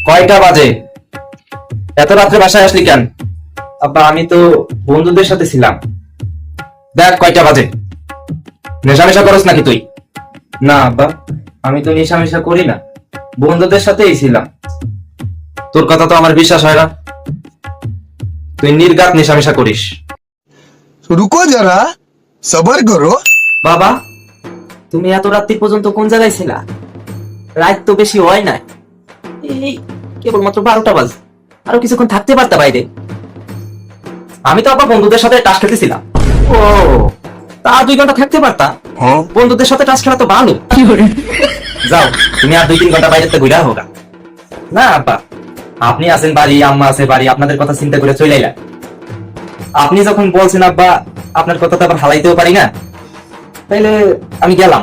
কয়টা বাজে? এত রাত্রে বাসায় আসলি কেন? আব্বা আমি তো বন্ধুদের সাথে ছিলাম। দেখ কয়টা বাজে। নেশা করস নাকি তুই? না আব্বা, আমি তো নেশা করি না, বন্ধুদের সাথেই ছিলাম। তোর কথা তো আমার বিশ্বাস হয় না, তুই নির্ঘাত নেশা করিস। रुको जरा सबर करो। বাবা, তুমি এত রাত্রি পর্যন্ত কোন জায়গায় ছিলা? রাত তো বেশি হয় না, এই কেবলমাত্র 12টা বাজে। আরো কিছুক্ষণ থাকতে পারতা বাইরে। আমি তো আব্বা বন্ধুদের সাথে টাস খেলতেছিলাম। ও, তা 2 ঘন্টা থাকতে পারতা। বন্ধুদের সাথে টাস খেলা তো ভালো। যাও তুমি আর 2-3 ঘন্টা বাইরে ঘুরে হোক। না আব্বা, আপনি আছেন বাড়ি, আম্মা আছে বাড়ি, আপনাদের কথা চিন্তা করে চলে এলাম। আপনি যখন বলছেন আব্বা, আপনার কথা তো আবার হালাইতেও পারি না, তাইলে আমি গেলাম।